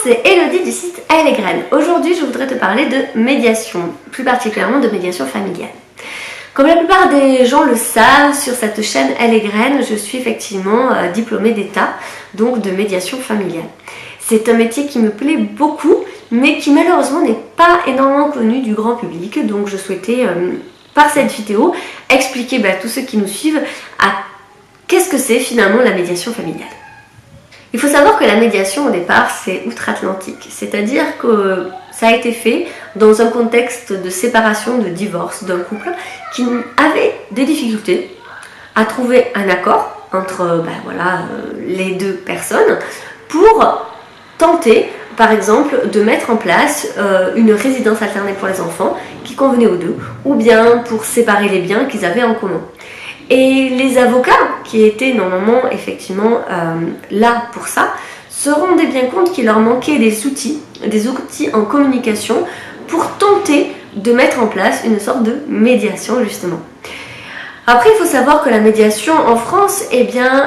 c'est Elodie du site Elle et Graines. Aujourd'hui, je voudrais te parler de médiation, plus particulièrement de médiation familiale. Comme la plupart des gens le savent, sur cette chaîne Elle et Graines, je suis effectivement diplômée d'État, donc de médiation familiale. C'est un métier qui me plaît beaucoup, mais qui malheureusement n'est pas énormément connu du grand public. Donc je souhaitais, par cette vidéo, expliquer à tous ceux qui nous suivent à qu'est-ce que c'est finalement la médiation familiale. Il faut savoir que la médiation au départ c'est outre-Atlantique, c'est-à-dire que ça a été fait dans un contexte de séparation, de divorce d'un couple qui avait des difficultés à trouver un accord entre les deux personnes pour tenter par exemple de mettre en place une résidence alternée pour les enfants qui convenait aux deux, ou bien pour séparer les biens qu'ils avaient en commun. Et les avocats, qui étaient normalement effectivement là pour ça, se rendaient bien compte qu'il leur manquait des outils en communication pour tenter de mettre en place une sorte de médiation justement. Après, il faut savoir que la médiation en France,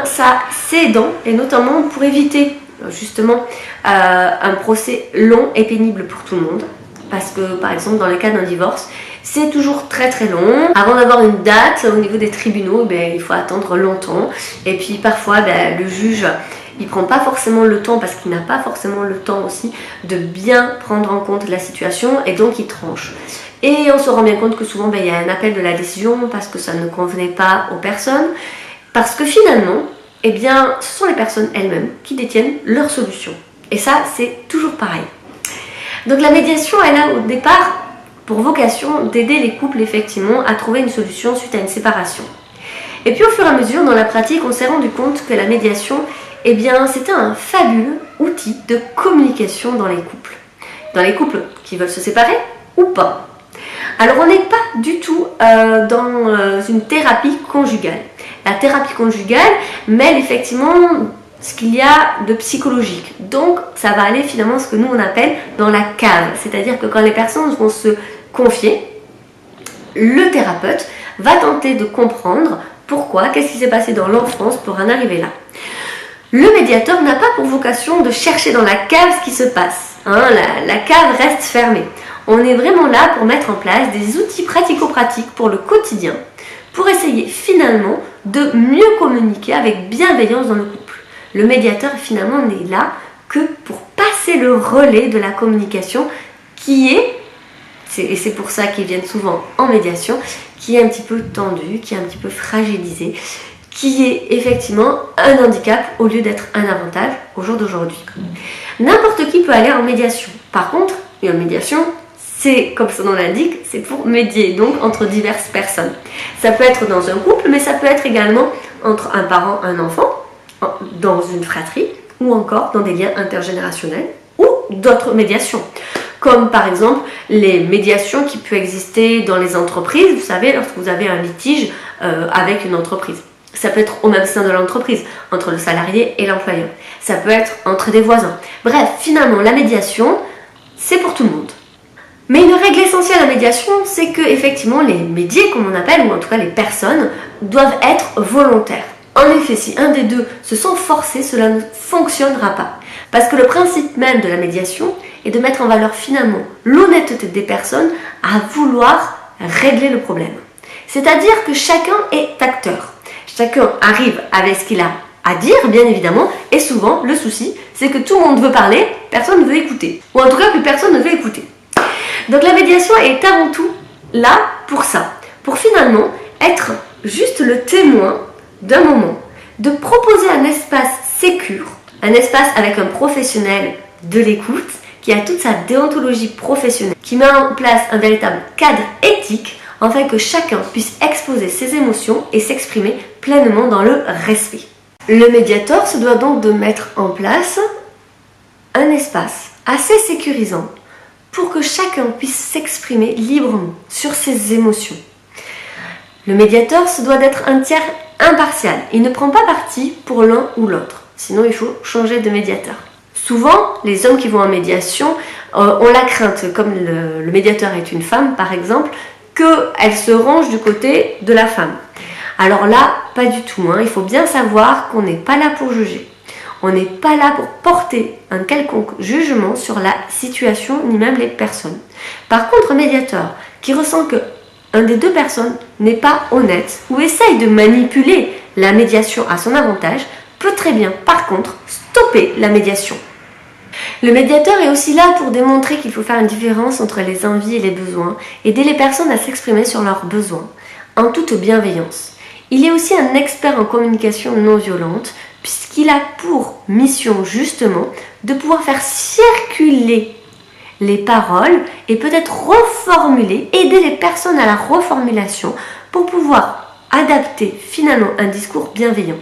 ça a ses dents, et notamment pour éviter justement un procès long et pénible pour tout le monde. Parce que par exemple dans le cas d'un divorce, c'est toujours très long. Avant d'avoir une date au niveau des tribunaux, il faut attendre longtemps. Et puis parfois le juge, il prend pas forcément le temps, parce qu'il n'a pas forcément le temps aussi de bien prendre en compte la situation, et donc il tranche. Et on se rend bien compte que souvent il y a un appel de la décision parce que ça ne convenait pas aux personnes. Parce que finalement, ce sont les personnes elles-mêmes qui détiennent leur solution. Et ça, c'est toujours pareil. Donc la médiation, elle a au départ pour vocation d'aider les couples effectivement à trouver une solution suite à une séparation. Et puis au fur et à mesure, dans la pratique, on s'est rendu compte que la médiation, c'était un fabuleux outil de communication dans les couples. Dans les couples qui veulent se séparer ou pas. Alors on n'est pas du tout dans une thérapie conjugale. La thérapie conjugale mêle effectivement ce qu'il y a de psychologique. Donc ça va aller finalement ce que nous on appelle dans la cave. C'est-à-dire que quand les personnes vont se confier, le thérapeute va tenter de comprendre pourquoi, qu'est-ce qui s'est passé dans l'enfance pour en arriver là. Le médiateur n'a pas pour vocation de chercher dans la cave ce qui se passe. La cave reste fermée. On est vraiment là pour mettre en place des outils pratico-pratiques pour le quotidien, pour essayer finalement de mieux communiquer avec bienveillance dans le couple. Le médiateur finalement n'est là que pour passer le relais de la communication et c'est pour ça qu'ils viennent souvent en médiation, qui est un petit peu tendu, qui est un petit peu fragilisé, qui est effectivement un handicap au lieu d'être un avantage au jour d'aujourd'hui. N'importe qui peut aller en médiation. Par contre, une médiation, c'est comme son nom l'indique, c'est pour médier, donc entre diverses personnes. Ça peut être dans un couple, mais ça peut être également entre un parent, un enfant, dans une fratrie, ou encore dans des liens intergénérationnels, ou d'autres médiations. Comme par exemple les médiations qui peuvent exister dans les entreprises, vous savez, lorsque vous avez un litige avec une entreprise. Ça peut être au même sein de l'entreprise, entre le salarié et l'employeur. Ça peut être entre des voisins. Bref, finalement, la médiation, c'est pour tout le monde. Mais une règle essentielle à la médiation, c'est que effectivement les médiés, comme on appelle, ou en tout cas les personnes, doivent être volontaires. En effet, si un des deux se sent forcé, cela ne fonctionnera pas. Parce que le principe même de la médiation est de mettre en valeur finalement l'honnêteté des personnes à vouloir régler le problème. C'est-à-dire que chacun est acteur. Chacun arrive avec ce qu'il a à dire, bien évidemment, et souvent, le souci, c'est que tout le monde veut parler, personne ne veut écouter. Ou en tout cas, que personne ne veut écouter. Donc la médiation est avant tout là pour ça. Pour finalement être juste le témoin d'un moment, de proposer un espace sécure, un espace avec un professionnel de l'écoute qui a toute sa déontologie professionnelle, qui met en place un véritable cadre éthique afin que chacun puisse exposer ses émotions et s'exprimer pleinement dans le respect. Le médiateur se doit donc de mettre en place un espace assez sécurisant pour que chacun puisse s'exprimer librement sur ses émotions. Le médiateur se doit d'être un tiers impartial. Il ne prend pas parti pour l'un ou l'autre. Sinon, il faut changer de médiateur. Souvent, les hommes qui vont en médiation ont la crainte, comme le médiateur est une femme par exemple, qu'elle se range du côté de la femme. Alors là, pas du tout. Il faut bien savoir qu'on n'est pas là pour juger. On n'est pas là pour porter un quelconque jugement sur la situation ni même les personnes. Par contre, un médiateur qui ressent que un des deux personnes n'est pas honnête ou essaye de manipuler la médiation à son avantage peut très bien, par contre, stopper la médiation. Le médiateur est aussi là pour démontrer qu'il faut faire une différence entre les envies et les besoins, aider les personnes à s'exprimer sur leurs besoins, en toute bienveillance. Il est aussi un expert en communication non violente, puisqu'il a pour mission justement de pouvoir faire circuler les paroles et peut-être reformuler, aider les personnes à la reformulation pour pouvoir adapter finalement un discours bienveillant.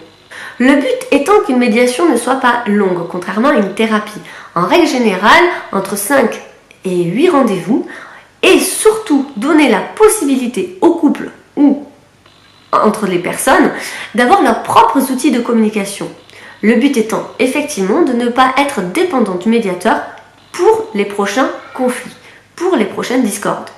Le but étant qu'une médiation ne soit pas longue, contrairement à une thérapie. En règle générale, entre 5 et 8 rendez-vous, et surtout donner la possibilité au couple ou entre les personnes d'avoir leurs propres outils de communication. Le but étant effectivement de ne pas être dépendant du médiateur pour les prochains conflits, pour les prochaines discordes.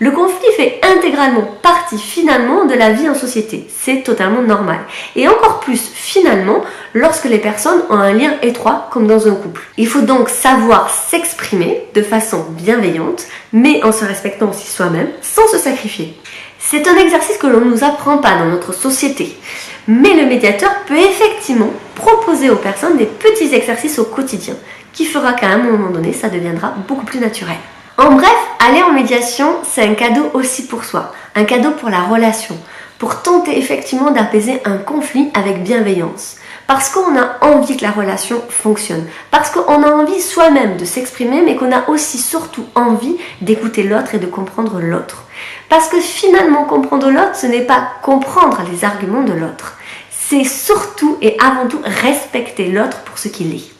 Le conflit fait intégralement partie finalement de la vie en société, c'est totalement normal. Et encore plus finalement lorsque les personnes ont un lien étroit comme dans un couple. Il faut donc savoir s'exprimer de façon bienveillante, mais en se respectant aussi soi-même, sans se sacrifier. C'est un exercice que l'on ne nous apprend pas dans notre société. Mais le médiateur peut effectivement proposer aux personnes des petits exercices au quotidien, qui fera qu'à un moment donné, ça deviendra beaucoup plus naturel. En bref, aller en médiation, c'est un cadeau aussi pour soi, un cadeau pour la relation, pour tenter effectivement d'apaiser un conflit avec bienveillance. Parce qu'on a envie que la relation fonctionne, parce qu'on a envie soi-même de s'exprimer, mais qu'on a aussi surtout envie d'écouter l'autre et de comprendre l'autre. Parce que finalement, comprendre l'autre, ce n'est pas comprendre les arguments de l'autre. C'est surtout et avant tout respecter l'autre pour ce qu'il est.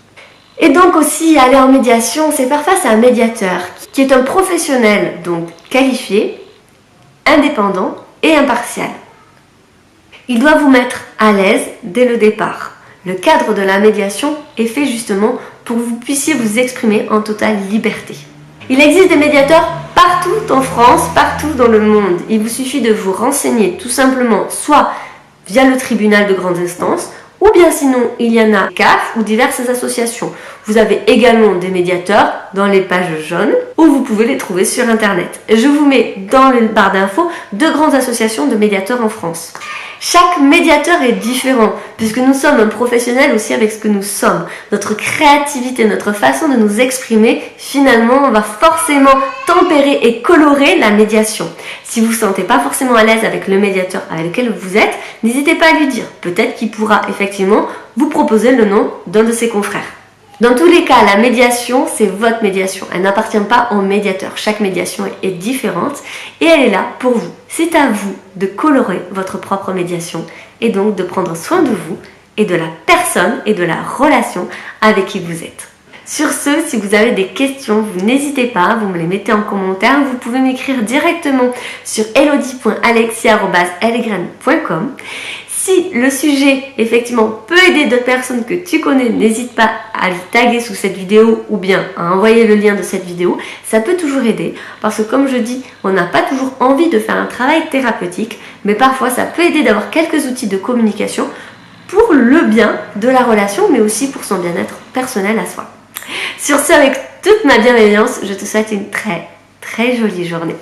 Et donc aussi, aller en médiation, c'est faire face à un médiateur qui est un professionnel, donc qualifié, indépendant et impartial. Il doit vous mettre à l'aise dès le départ. Le cadre de la médiation est fait justement pour que vous puissiez vous exprimer en totale liberté. Il existe des médiateurs partout en France, partout dans le monde. Il vous suffit de vous renseigner tout simplement, soit via le tribunal de grande instance, ou bien sinon, il y en a CAF ou diverses associations. Vous avez également des médiateurs dans les pages jaunes où vous pouvez les trouver sur internet. Je vous mets dans le barre d'infos 2 grandes associations de médiateurs en France. Chaque médiateur est différent puisque nous sommes un professionnel aussi avec ce que nous sommes. Notre créativité, notre façon de nous exprimer, finalement, va forcément tempérer et colorer la médiation. Si vous ne vous sentez pas forcément à l'aise avec le médiateur avec lequel vous êtes, n'hésitez pas à lui dire. Peut-être qu'il pourra effectivement vous proposer le nom d'un de ses confrères. Dans tous les cas, la médiation, c'est votre médiation. Elle n'appartient pas au médiateur. Chaque médiation est différente et elle est là pour vous. C'est à vous de colorer votre propre médiation et donc de prendre soin de vous et de la personne et de la relation avec qui vous êtes. Sur ce, si vous avez des questions, vous n'hésitez pas, vous me les mettez en commentaire. Vous pouvez m'écrire directement sur elodie.alexia@ellegren.com. Si le sujet, effectivement, peut aider d'autres personnes que tu connais, n'hésite pas à le taguer sous cette vidéo ou bien à envoyer le lien de cette vidéo. Ça peut toujours aider parce que, comme je dis, on n'a pas toujours envie de faire un travail thérapeutique, mais parfois ça peut aider d'avoir quelques outils de communication pour le bien de la relation, mais aussi pour son bien-être personnel à soi. Sur ce, avec toute ma bienveillance, je te souhaite une très, très jolie journée.